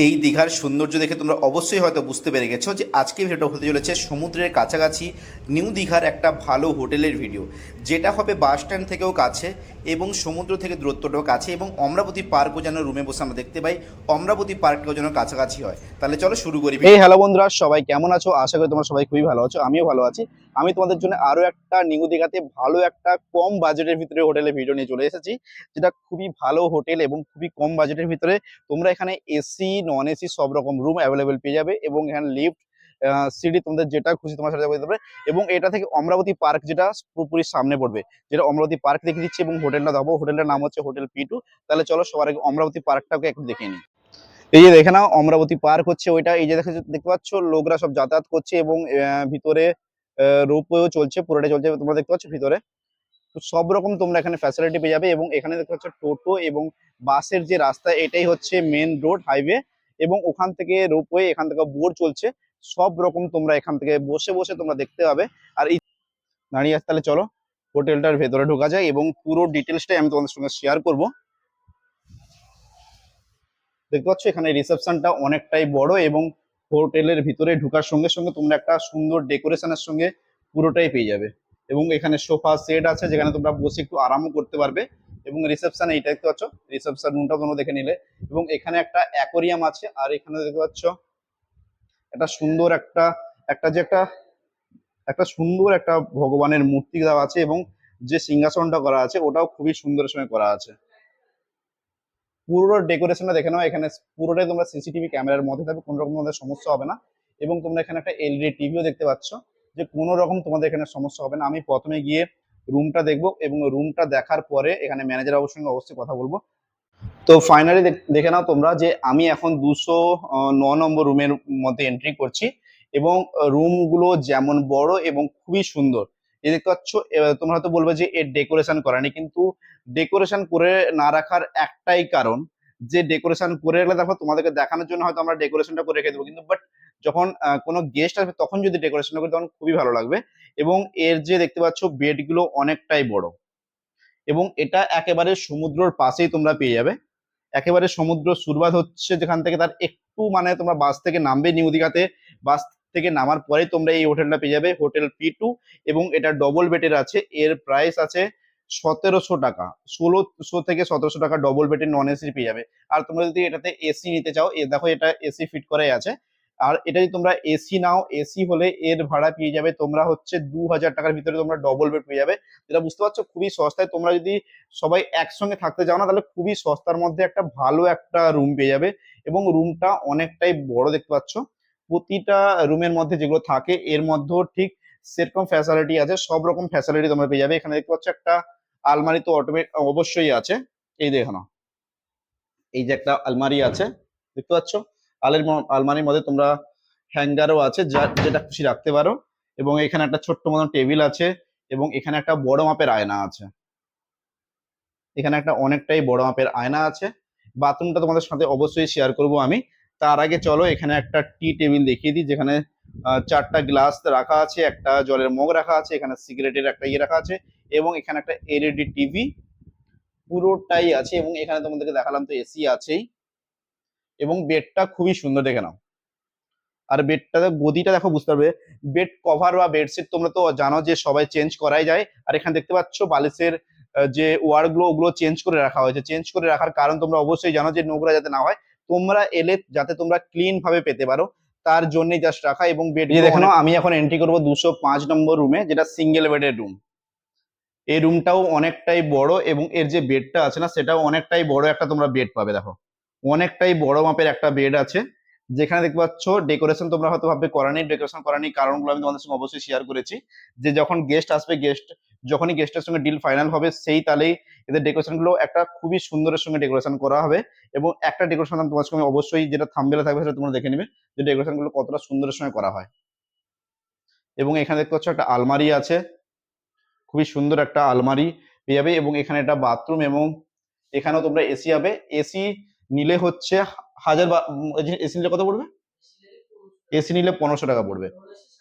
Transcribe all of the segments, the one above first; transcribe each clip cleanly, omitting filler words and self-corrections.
এই দীঘার সৌন্দর্য দেখে তোমরা অবশ্যই হয়তো বুঝতে পেরে গেছো যে আজকে ভিডিওটা হতে চলেছে সমুদ্রের কাছাকাছি নিউ দীঘার একটা ভালো হোটেলের ভিডিও, যেটা হবে বাস স্ট্যান্ড থেকেও কাছে এবং সমুদ্র থেকে দূরত্বটাও কাছে এবং অমরাবতী পার্কও যেন রুমে বসে আমরা দেখতে পাই, অমরাবতী পার্কটাও যেন কাছাকাছি হয়। তাহলে চলো শুরু করি। এই হ্যালো বন্ধুরা, সবাই কেমন আছো? আশা করি তোমরা সবাই খুবই ভালো আছো, আমিও ভালো আছি। আমি তোমাদের জন্য আরো একটা নিউ দীঘাতে ভালো একটা কম বাজেটের ভিতরে হোটেলের ভিডিও নিয়ে চলে এসেছি, যেটা খুবই ভালো হোটেল এবং খুবই কম বাজেটের ভিতরে। তোমরা এখানে এসি নন এসি সব রকম রুম অ্যাভেলেবেল পেয়ে যাবে এবং এখানে লিফট সিঁড়ি তোমাদের যেটা খুশি তোমার সাথে যেতে পারে। এবং এটা থেকে অমরাবতী পার্ক যেটা পুরোপুরি সামনে পড়বে, যেটা অমরাবতী পার্ক দেখে দিচ্ছি এবং হোটেলটা দেখাবো। হোটেলটার নাম হচ্ছে হোটেল P2। তাহলে চলো সবার আগে অমরাবতী পার্কটাকে একটু দেখে নিই। এই যে দেখে নাও, অমরাবতী পার্ক হচ্ছে ওইটা। এই যে দেখতে পাচ্ছ লোকরা সব যাতায়াত করছে এবং ভিতরে রোপওয়েও চলছে, পুরোটাই চলছে, তোমরা দেখতে পাচ্ছ ভিতরে। তো সব রকম তোমরা এখানে ফ্যাসিলিটি পেয়ে যাবে এবং এখানে দেখতে পাচ্ছ টোটো এবং বাসের যে রাস্তা, এটাই হচ্ছে মেন রোড হাইওয়ে। এবং ওখান থেকে রোপওয়ে, এখান থেকে বোট চলছে। সব রকম তোমরা এখান থেকে বসে বসে তোমরা দেখতে পাবে। আর এই দাঁড়িয়ে আছে, তাহলে চলো হোটেলটার ভেতরে ঢোকা যায় এবং পুরো ডিটেলসটাই আমি তোমাদের সঙ্গে শেয়ার করব। দেখতে পাচ্ছ এখানে রিসেপশনটা অনেকটাই বড় এবং হোটেলের ভিতরে ঢোকার সঙ্গে সঙ্গে তোমরা একটা সুন্দর ডেকোরেশনের সঙ্গে পুরোটাই পেয়ে যাবে। এবং এখানে সোফা সেট আছে যেখানে তোমরা বসে একটু আরামও করতে পারবে। এবং রিসেপশন এইটা দেখতে পাচ্ছ, রিসেপশন রুমটা তোমরা দেখে নিলে। এবং এখানে একটা অ্যাকোরিয়াম আছে। আর এখানে দেখতে পাচ্ছ একটা সুন্দর একটা একটা যে একটা একটা সুন্দর একটা ভগবানের মূর্তি দেওয়া আছে এবং যে সিংহাসনটা করা আছে ওটাও খুবই সুন্দরের সঙ্গে করা আছে। পুরো ডেকোরেশনটা দেখে নাও, এখানে পুরোটাই তোমরা সিসিটিভি ক্যামেরার মধ্যে থাকবে, কোনো রকম তোমাদের সমস্যা হবে না। এবং তোমরা এখানে একটা এলইডি টিভিও দেখতে পাচ্ছ, যে কোনো রকম তোমাদের এখানে সমস্যা হবে না। আমি প্রথমে গিয়ে রুমটা দেখবো এবং রুমটা দেখার পরে এখানে ম্যানেজার বাবুর সঙ্গে অবশ্যই কথা বলবো। তো ফাইনালি দেখে নাও তোমরা যে আমি এখন 209 নম্বর রুমের মধ্যে এন্ট্রি করছি। এবং রুমগুলো যেমন বড় এবং খুবই সুন্দর। এই দেখতে পাচ্ছ, তোমরা হয়তো বলবে যে এর ডেকোরেশন করা নেই, কিন্তু ডেকোরেশন করে না রাখার একটাই কারণ, যে ডেকোরেশন করে রাখলে দেখো তোমাদেরকে দেখানোর জন্য হয়তো আমরা ডেকোরেশনটা করে রেখে দেবো, কিন্তু বাট যখন কোনো গেস্ট আসবে তখন যদি ডেকোরেশনটা করি তখন খুবই ভালো লাগবে। এবং এর যে দেখতে পাচ্ছ বেডগুলো অনেকটাই বড় এবং এটা একেবারে সমুদ্রের পাশেই তোমরা পেয়ে যাবে। একেবারে সমুদ্র শুরুয়াত হচ্ছে যেখান থেকে, তার একটু মানে তোমরা বাস থেকে নামবে নিউ দীঘাতে, বাস থেকে নামার পরে তোমরা এই হোটেলটা পেয়ে যাবে, হোটেল P2। এবং এটা ডবল বেডের আছে, এর প্রাইস আছে 1700 টাকা। 1600 থেকে 1700 টাকা ডবল বেডের নন এসি পেয়ে যাবে। আর তোমরা যদি এটাতে এসি নিতে চাও, দেখো এটা এসি ফিট করাই আছে। আর এটা যদি তোমরা এসি নাও, এসি হলে এর ভাড়া পেয়ে যাবে তোমরা হচ্ছে 2000 টাকার ভিতরে তোমরা ডবল বেড পেয়ে যাবে। যেটা বুঝতে পারছো খুবই সস্তায়। তোমরা যদি সবাই একসঙ্গে থাকতে চাও না, তাহলে খুবই সস্তার মধ্যে একটা ভালো একটা রুম পেয়ে যাবে। এবং রুমটা অনেকটাই বড় দেখতে পাচ্ছ। প্রতিটা রুমের মধ্যে যেগুলো থাকে এর মধ্যেও ঠিক সেরকম ফ্যাসিলিটি আছে, সব রকম ফ্যাসিলিটি তোমরা পেয়ে যাবে। এখানে দেখতে পাচ্ছ একটা আলমারি তো অবশ্যই আছে। এই দেখো না, এই যে একটা আলমারি আছে দেখতে পাচ্ছ। আলমারির মধ্যে তোমরা হ্যাঙ্গারও আছে, যা যেটা খুশি রাখতে পারো। এবং এখানে একটা ছোট্ট মতন টেবিল আছে এবং এখানে একটা বড় মাপের আয়না আছে। এখানে একটা অনেকটাই বড় মাপের আয়না আছে। বাথরুমটা তোমাদের সাথে অবশ্যই শেয়ার করব আমি। তার আগে চলো এখানে একটা টি টেবিল দেখিয়ে দিই, যেখানে 4টা গ্লাস রাখা আছে, একটা জলের মগ রাখা আছে, এখানে সিগারেটের একটা ইয়ে রাখা আছে। এবং এখানে একটা এলইডি টিভি পুরোটাই আছে। এবং এখানে তোমাদেরকে দেখালাম তো এসি আছেই। এবং বেডটা খুবই সুন্দর দেখে নাও। আর বেডটাতে গদিটা দেখো, বুঝতে পারবে। বেড কভার বা বেডশিট তোমরা তো জানো যে সবাই চেঞ্জ করাই যায়। আর এখানে দেখতে পাচ্ছ বালিশের যে ওয়ার গুলো, ওগুলো চেঞ্জ করে রাখা হয়েছে। চেঞ্জ করে রাখার কারণ তোমরা অবশ্যই জানো, যে নোংরা যাতে না হয়, তোমরা এলে যাতে তোমরা ক্লিন ভাবে পেতে পারো, তার জন্যই জাস্ট রাখা। এবং বেড দেখো না, আমি এখন এন্ট্রি করবো 205 নম্বর রুমে, যেটা সিঙ্গেল বেডের রুম। এই রুমটাও অনেকটাই বড় এবং এর যে বেডটা আছে না, সেটাও অনেকটাই বড় একটা তোমরা বেড পাবে। দেখো অনেকটাই বড় মাপের একটা বেড আছে। যেখানে দেখতে পাচ্ছ ডেকোরেশন তোমরা হয়তো ভাববে করা নেই, ডেকোরেশন করা নেই, কারণগুলো আমি তোমাদের সঙ্গে অবশ্যই শেয়ার করেছি। যে যখন গেস্ট আসবে, যখনই গেস্টের সঙ্গে ডিল ফাইনাল হবে, সেই তালেই এদের ডেকোরেশন গুলো একটা খুবই সুন্দরের সঙ্গে ডেকোরেশন করা হবে। এবং একটা ডেকোরেশন তোমার সঙ্গে অবশ্যই, যেটা থাম্বনেলে থাকবে সেটা তোমরা দেখে নিবে, যে ডেকোরেশন গুলো কতটা সুন্দরের সঙ্গে করা হয়। এবং এখানে দেখতে পাচ্ছ একটা আলমারি আছে, খুবই সুন্দর একটা আলমারি পেয়ে যাবে। এবং এখানে একটা বাথরুম এবং এখানেও তোমরা এসি হবে। এসি নিলে হচ্ছে এসি নিলে কত পড়বে? এসি নিলে 1500 টাকা পড়বে।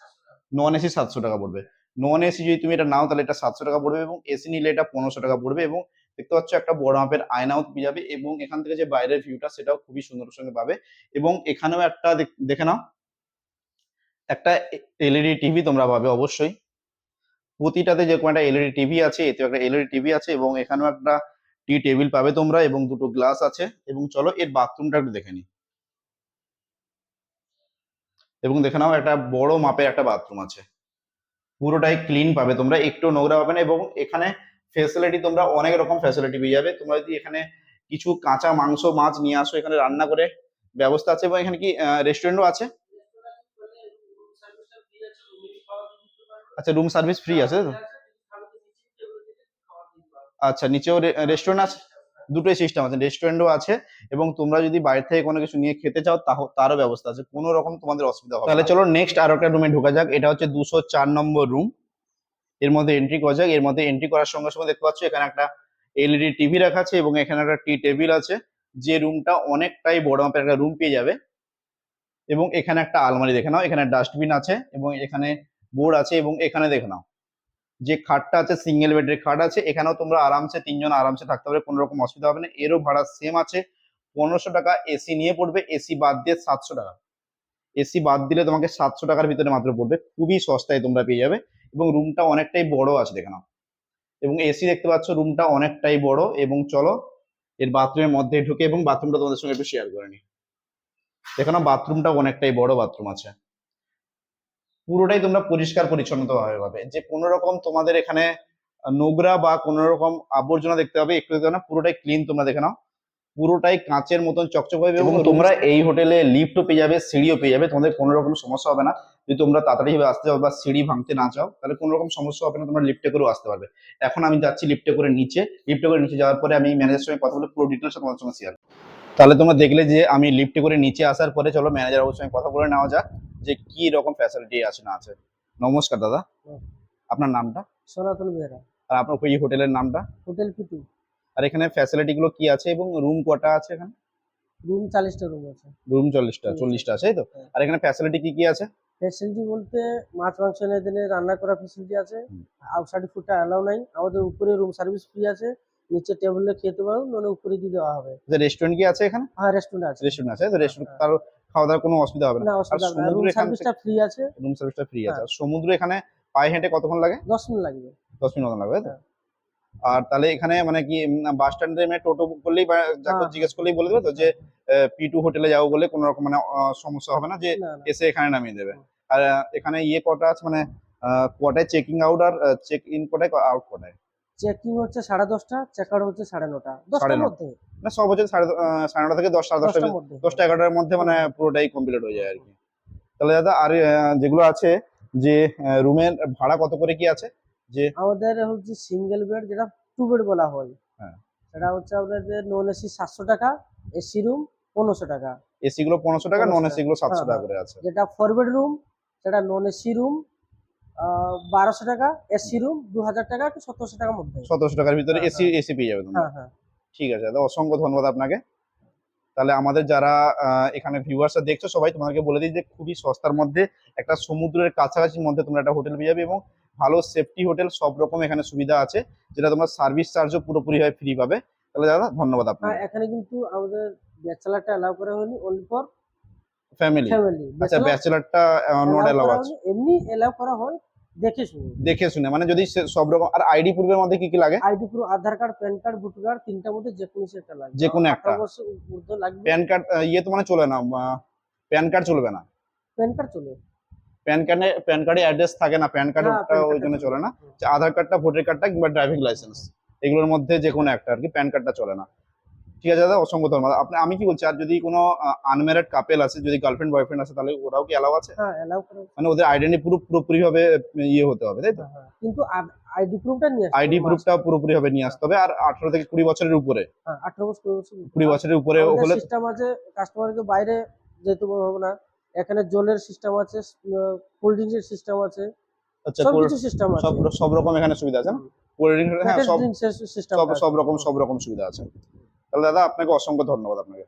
নন এসি 700 টাকা পড়বে। নন এসি যদি তুমি এটা নাও তাহলে এটা 700 টাকা পড়বে এবং এসি নিলে এটা 1500 টাকা পড়বে। এবং দেখতে পাচ্ছ একটা বড় মাপের আয়নাও পেয়ে যাবে, এবং এখান থেকে যে বাইরের ভিউটা সেটাও খুবই সুন্দর সঙ্গে পাবে। এবং এখানেও একটা দেখে নাও, একটা এলইডি টিভি তোমরা পাবে অবশ্যই। প্রতিটাতে যেরকম একটা এলইডি টিভি আছে, এতে একটা এলইডি টিভি আছে, এবং এখানেও একটা টি টেবিল পাবে তোমরা, এবং দুটো গ্লাস আছে। এবং চলো এর বাথরুমটা একটু দেখে নিই। এবং দেখে নাও একটা বড় মাপের একটা বাথরুম আছে, পুরোটাই ক্লিন পাবে তোমরা, একটু নোংরা পাবে না। এবং এখানে ফেসিলিটি তোমরা অনেক রকম ফ্যাসিলিটি পেয়ে যাবে। তোমরা যদি এখানে কিছু কাঁচা মাংস মাছ নিয়ে আসো, এখানে রান্না করে ব্যবস্থা আছে। এবং এখানে কি রেস্টুরেন্টও আছে? আচ্ছা, রুম সার্ভিস ফ্রি আছে তো? আচ্ছা, নিচেও রেস্টুরেন্ট আছে? দুটোই সিস্টেম আছে, রেস্টুরেন্টও আছে, এবং তোমরা যদি বাইরে থেকে কোনো কিছু নিয়ে খেতে চাও তারও ব্যবস্থা আছে, কোনো রকম তোমাদের অসুবিধা হবে না। তাহলে চলো নেক্সট আরো একটা রুমে ঢোকা যাক। এটা হচ্ছে 204 নম্বর রুম। এর মধ্যে এন্ট্রি করা যাক। এর মধ্যে এন্ট্রি করার সঙ্গে সঙ্গে দেখতে পাচ্ছ এখানে একটা এলইডি টিভি রাখা আছে, এবং এখানে একটা টি টেবিল আছে। যে রুমটা অনেকটাই বড় মাপের একটা রুম পেয়ে যাবে। এবং এখানে একটা আলমারি দেখে নাও, এখানে ডাস্টবিন আছে, এবং এখানে বোর্ড আছে। এবং এখানে দেখে নাও যে খাটটা আছে, সিঙ্গেল বেডের খাট আছে। এখানেও তোমরা আরামসে তিনজন আরামসে থাকতে পারবে, কোনো রকম অসুবিধা হবে না। এরও ভাড়া সেম আছে, 1500 টাকা। এসি নিয়ে পড়বে, এসি বাদ দিয়ে 700 টাকা। এসি বাদ দিলে তোমাকে 700 টাকার ভিতরে মাত্র পড়বে, খুবই সস্তায় তোমরা পেয়ে যাবে। এবং রুমটা অনেকটাই বড় আছে দেখে নাও। এবং এসি দেখতে পাচ্ছ, রুমটা অনেকটাই বড়। এবং চলো এর বাথরুমের মধ্যে ঢুকে এবং বাথরুমটা তোমাদের সঙ্গে একটু শেয়ার করে নিই। দেখো না, বাথরুমটা অনেকটাই বড় বাথরুম আছে। পুরোটাই তোমরা পরিষ্কার পরিচ্ছন্নতা ভাবে পাবে, যে কোনো রকম তোমাদের এখানে নোংরা বা কোনো রকম আবর্জনা দেখতে পাবে একটু দেখতে হবে না, পুরোটাই ক্লিন। তোমরা দেখে নাও, পুরোটাই কাঁচের মতন চকচক হবে। এবং তোমরা এই হোটেলে লিফটও পেয়ে যাবে, সিঁড়িও পেয়ে যাবে, তোমাদের কোনো রকম সমস্যা হবে না। যদি তোমরা তাড়াতাড়ি ভাবে আসতে চাও বা সিঁড়ি ভাঙতে না চাও, তাহলে কোনো রকম সমস্যা হবে না, তোমরা লিফটে করেও আসতে পারবে। এখন আমি যাচ্ছি লিফটে করে নিচে। লিফটে করে নিচে যাওয়ার পরে আমি ম্যানেজারের সঙ্গে কথা বলে পুরো ডিটেলস তোমাদের সঙ্গে শেয়ার। তাহলে তোমরা দেখলে যে আমি লিফটে করে নিচে আসার পরে, চলো ম্যানেজার বাবুর সঙ্গে কথা বলে নেওয়া যাক যে কি রকম ফ্যাসিলিটি আছে না আছে। নমস্কার দাদা, আপনার নামটা? সনাতন বেহরা, আর আপনার এই হোটেলের নামটা? হোটেল পিটু। আর এখানে ফ্যাসিলিটি গুলো কি আছে এবং রুম কটা আছে এখানে? রুম 40টা রুম আছে। রুম 40টা আছে, তাই তো? হ্যাঁ। আর এখানে ফ্যাসিলিটি কি কি আছে? ফ্যাসিলিটি বলতে মাছ মাংস এনে দিনে রান্না করার ফ্যাসিলিটি আছে। আউটসাইড ফুডটা অ্যালাউ নাই। আমাদের উপরে রুম সার্ভিস ফ্রি আছে, নিচে টেবিলে খেতে পারো, ননে উপরে দিয়ে দেওয়া হবে। যে রেস্টুরেন্ট কি আছে এখানে? হ্যাঁ, রেস্টুরেন্ট আছে। রেস্টুরেন্ট আছে, তো রেস্টুরেন্ট তার খাওয়া দাওয়ার কোনো অসুবিধা হবে না। না, আর অসুবিধা হবে না। সমুদ্র রুম এখান সার্ভিসটা থেকে, ফ্রি আছে। রুম সার্ভিসটা ফ্রি আছে। হ্যাঁ। আর সমুদ্র এখানে পায়ে হেঁটে কতক্ষণ লাগে? 10 মিনিট লাগবে। 10 মিনিট মতন লাগবে, তাই তো? হ্যাঁ। আর তাহলে এখানে মানে কি বাস স্ট্যান্ডে টোটো বুক করলেই বা যাকে হ্যাঁ, জিজ্ঞেস করলেই বলে দেবে তো যে P2 হোটেলে যাবো বলে, কোনো রকম মানে সমস্যা হবে না, যে না না। এসে এখানে নামিয়ে দেবে। আর এখানে ইয়ে কটা আছে মানে কটায় চেকিং আউট আর চেক ইন কটায়, আউট কটায়? চেকিং হচ্ছে 10:30টা, চেক আউট হচ্ছে 9:30টা। 10টার 9:30 মধ্যে। না, সব হচ্ছে 9:30 থেকে 10, 10:30 10টার মধ্যে। 10টা 11টার মধ্যে মানে পুরোটাই কমপ্লিট হয়ে যায় আর কি। তাহলে দাদা আর যেগুলো আছে, যে রুমের ভাড়া কত করে কি আছে? যে আমাদের হচ্ছে সিঙ্গেল বেড, যেটা 2 বেড বলা হয়। হ্যাঁ, সেটা হচ্ছে আপনাদের নন এসি 700 টাকা, এসি রুম 1500 টাকা। এসি গুলো 1500 টাকা, নন 1500 এসি গুলো 700 হ্যাঁ, টাকা হ্যাঁ। করে আছে। যেটা 4 বেড রুম, সেটা নন এসি রুম 1200 টাকা, এসি রুম 2000 টাকা কি 1700 টাকার মধ্যে। 1700 টাকার ভিতরে হ্যাঁ, এসি এসি পেয়ে যাবে তোমরা। হ্যাঁ, হ্যাঁ। ঠিক আছে দাদা, অসংখ্য ধন্যবাদ আপনাকে। তাহলে আমাদের যারা এখানে ভিউয়ার্সরা দেখছো, সবাই তোমাকে বলে দিই যে খুবই সস্তার মধ্যে একটা সমুদ্রের কাছাকাছির মধ্যে তোমরা একটা হোটেল পেয়ে যাবে, এবং ভালো সেফটি হোটেল, সব রকম এখানে সুবিধা আছে, যেটা তোমার সার্ভিস চার্জও পুরোপুরিভাবে ফ্রি পাবে। তাহলে দাদা ধন্যবাদ হ্যাঁ, আপনাকে। এখানে কিন্তু আমাদের ব্যাচেলারটা অ্যালাউ করা হয়নি, অনলি ফর ফ্যামিলি? ফ্যামিলি। আচ্ছা, ব্যাচেলারটা নট অ্যালাউ আছে? এমনি অ্যালাউ করা হয় দেখে শুনে। দেখে শুনে, মানে যদি সব রকম। আর আইডি প্রুফের মধ্যে কি কি লাগে? আইডি পুরো Aadhaar card, PAN card, voter card, তিনটার মধ্যে যে কোনো একটা লাগবে। যে কোনো একটা? 18 বছর ঊর্ধ্ব লাগবে। প্যান কার্ড ইয়ে তো মানে চলে না, প্যান কার্ড চলবে না? প্যান কার্ড চলে। প্যান কার্ডে অ্যাড্রেস থাকে না, প্যান কার্ড হ্যাঁ, ওটা প্যান ওই জন্য কার্ডটা চলে না। হুম। যে আধার কার্ডটা, ভোটার কার্ডটা কিংবা ড্রাইভিং লাইসেন্স, এগুলোর মধ্যে যে কোনো একটা আর কি, প্যান কার্ডটা চলে না। ঠিক আছে দাদা, অসংখ্য ধন্যবাদ। আমি কি বলছি, আর যদি কোনো আনম্যারিড কাপেল আছে, যদি গার্লফ্রেন্ড বয়ফ্রেন্ড আছে, তাহলে ওরাও কি অ্যালাউ আছে? হ্যাঁ, অ্যালাউ করা। মানে ওদের আইডেন্টি পুরোপুরি ভাবে ইয়ে হতে হবে, তাই তো? হ্যাঁ, হ্যাঁ। কিন্তু আইডি প্রুফটা নিয়ে আসতে আইডি হবে, প্রুফটা পুরোপুরি ভাবে নিয়ে আসতে হবে। আর 18 থেকে 20 বছরের উপরে? হ্যাঁ, 18 বছর 20 বছর। 20 বছরের উপরে হলে সিস্টেম আছে, কাস্টমারকে বাইরে যেতে হবে না। এখানে জলের সিস্টেম আছে, কোল্ড ড্রিঙ্কস এর সিস্টেম আছে, আচ্ছা, সবকিছু সিস্টেম আছে। সব রকম এখানে সুবিধা আছে না? কোল্ড ড্রিঙ্ক, হ্যাঁ, প্যাকেজ সব ড্রিঙ্কস এর সিস্টেম আছে। সব রকম সুবিধা আছে। তাহলে দাদা আপনাকে অসংখ্য ধন্যবাদ আপনাকে।